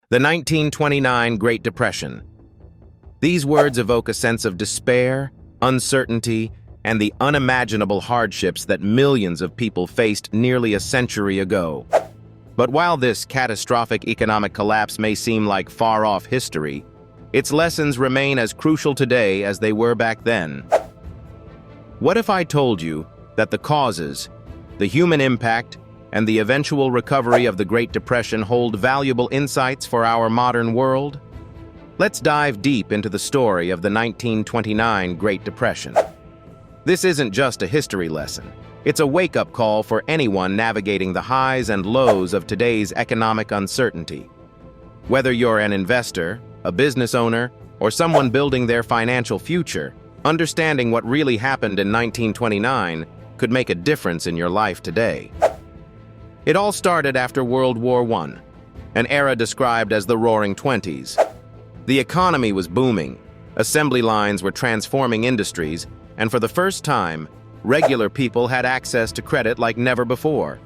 The 1929 Great Depression. These words evoke a sense of despair, uncertainty, and the unimaginable hardships that millions of people faced nearly a century ago. But while this catastrophic economic collapse may seem like far-off history, its lessons remain as crucial today as they were back then. What if I told you that the causes, the human impact, and the eventual recovery of the Great Depression hold valuable insights for our modern world? Let's dive deep into the story of the 1929 Great Depression. This isn't just a history lesson. It's a wake-up call for anyone navigating the highs and lows of today's economic uncertainty. Whether you're an investor, a business owner, or someone building their financial future, understanding what really happened in 1929 could make a difference in your life today. It all started after World War I, an era described as the Roaring Twenties. The economy was booming, assembly lines were transforming industries, and for the first time, regular people had access to credit like never before.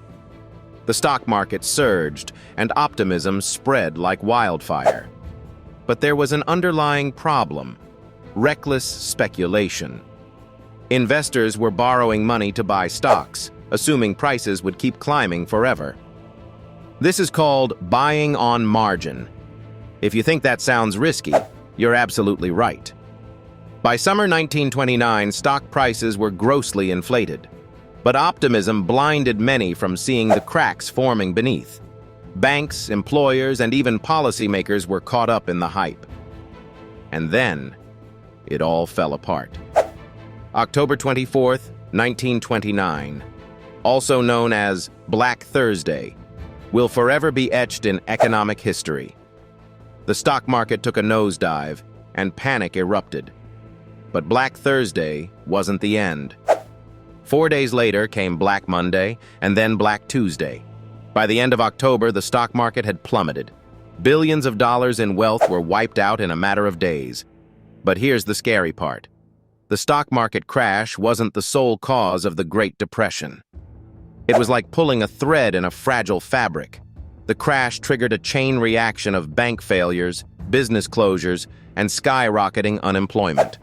The stock market surged, and optimism spread like wildfire. But there was an underlying problem: reckless speculation. Investors were borrowing money to buy stocks, assuming prices would keep climbing forever. This is called buying on margin. If you think that sounds risky, you're absolutely right. By summer 1929, stock prices were grossly inflated, but optimism blinded many from seeing the cracks forming beneath. Banks, employers, and even policymakers were caught up in the hype. And then, it all fell apart. October 24th, 1929, also known as Black Thursday, will forever be etched in economic history. The stock market took a nosedive, and panic erupted. But Black Thursday wasn't the end. 4 days later came Black Monday, and then Black Tuesday. By the end of October, the stock market had plummeted. Billions of dollars in wealth were wiped out in a matter of days. But here's the scary part. The stock market crash wasn't the sole cause of the Great Depression. It was like pulling a thread in a fragile fabric. The crash triggered a chain reaction of bank failures, business closures, and skyrocketing unemployment.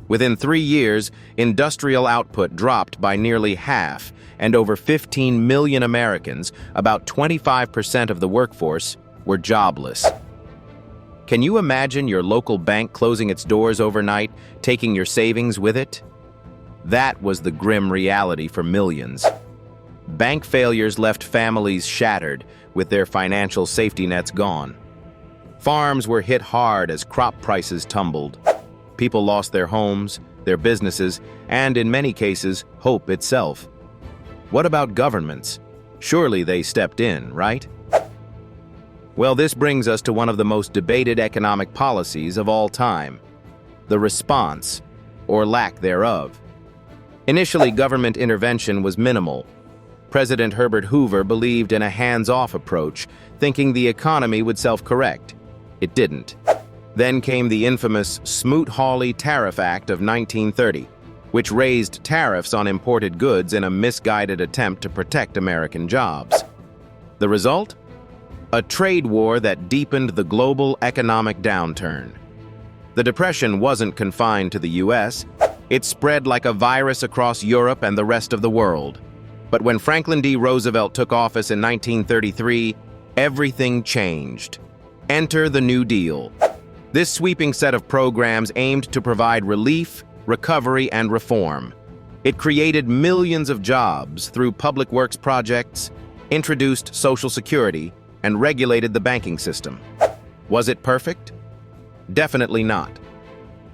Within 3 years, industrial output dropped by nearly half, and over 15 million Americans, about 25% of the workforce, were jobless. Can you imagine your local bank closing its doors overnight, taking your savings with it? That was the grim reality for millions. Bank failures left families shattered, with their financial safety nets gone. Farms were hit hard as crop prices tumbled. People lost their homes, their businesses, and in many cases, hope itself. What about governments? Surely they stepped in, right? Well, this brings us to one of the most debated economic policies of all time: the response, or lack thereof. Initially, government intervention was minimal. President Herbert Hoover believed in a hands-off approach, thinking the economy would self-correct. It didn't. Then came the infamous Smoot-Hawley Tariff Act of 1930, which raised tariffs on imported goods in a misguided attempt to protect American jobs. The result? A trade war that deepened the global economic downturn. The Depression wasn't confined to the US. It spread like a virus across Europe and the rest of the world. But when Franklin D. Roosevelt took office in 1933, everything changed. Enter the New Deal. This sweeping set of programs aimed to provide relief, recovery, and reform. It created millions of jobs through public works projects, introduced Social Security, and regulated the banking system. Was it perfect? Definitely not.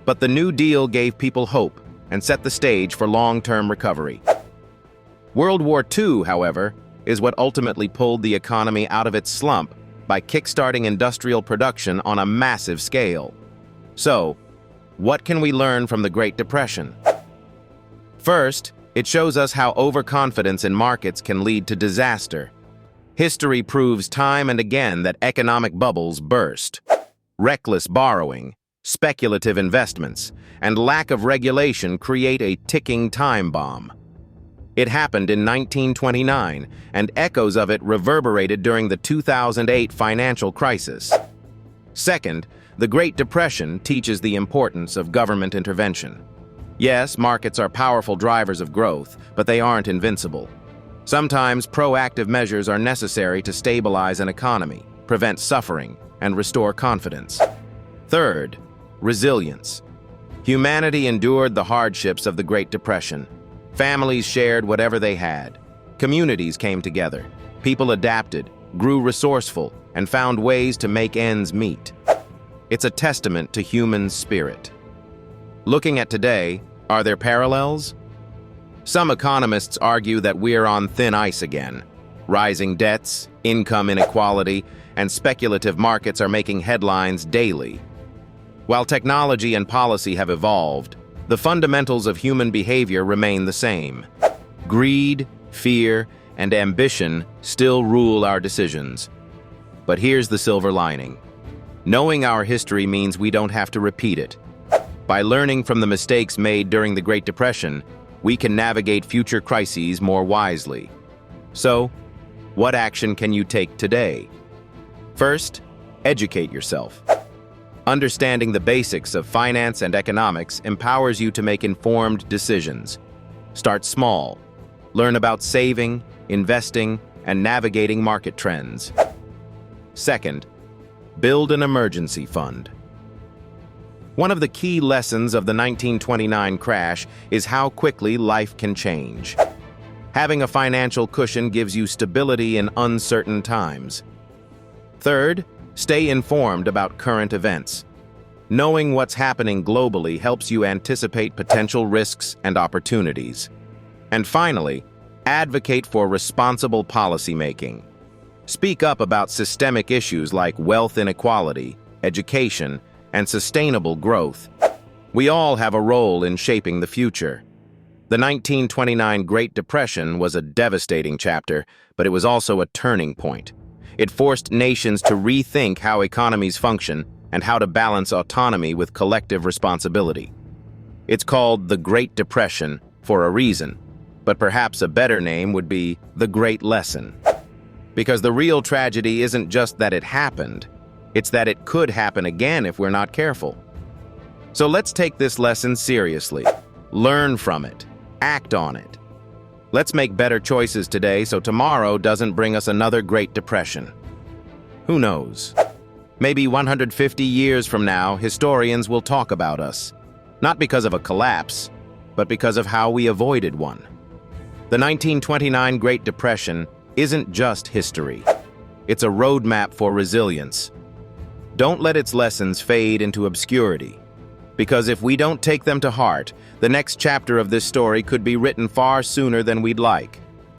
But the New Deal gave people hope and set the stage for long-term recovery. World War II, however, is what ultimately pulled the economy out of its slump by kickstarting industrial production on a massive scale. So, what can we learn from the Great Depression? First, it shows us how overconfidence in markets can lead to disaster. History proves time and again that economic bubbles burst. Reckless borrowing, speculative investments, and lack of regulation create a ticking time bomb. It happened in 1929, and echoes of it reverberated during the 2008 financial crisis. Second, the Great Depression teaches the importance of government intervention. Yes, markets are powerful drivers of growth, but they aren't invincible. Sometimes proactive measures are necessary to stabilize an economy, prevent suffering, and restore confidence. Third, resilience. Humanity endured the hardships of the Great Depression. Families shared whatever they had. Communities came together. People adapted, grew resourceful, and found ways to make ends meet. It's a testament to human spirit. Looking at today, are there parallels? Some economists argue that we're on thin ice again. Rising debts, income inequality, and speculative markets are making headlines daily. While technology and policy have evolved, the fundamentals of human behavior remain the same. Greed, fear, and ambition still rule our decisions. But here's the silver lining. Knowing our history means we don't have to repeat it. By learning from the mistakes made during the Great Depression, we can navigate future crises more wisely. So, what action can you take today? First, educate yourself. Understanding the basics of finance and economics empowers you to make informed decisions. Start small. Learn about saving, investing, and navigating market trends. Second, build an emergency fund. One of the key lessons of the 1929 crash is how quickly life can change. Having a financial cushion gives you stability in uncertain times. Third, stay informed about current events. Knowing what's happening globally helps you anticipate potential risks and opportunities. And finally, advocate for responsible policymaking. Speak up about systemic issues like wealth inequality, education, and sustainable growth. We all have a role in shaping the future. The 1929 Great Depression was a devastating chapter, but it was also a turning point. It forced nations to rethink how economies function and how to balance autonomy with collective responsibility. It's called the Great Depression for a reason, but perhaps a better name would be the Great Lesson. Because the real tragedy isn't just that it happened, it's that it could happen again if we're not careful. So let's take this lesson seriously. Learn from it. Act on it. Let's make better choices today so tomorrow doesn't bring us another Great Depression. Who knows? Maybe 150 years from now, historians will talk about us. Not because of a collapse, but because of how we avoided one. The 1929 Great Depression isn't just history. It's a roadmap for resilience. Don't let its lessons fade into obscurity. Because if we don't take them to heart, the next chapter of this story could be written far sooner than we'd like.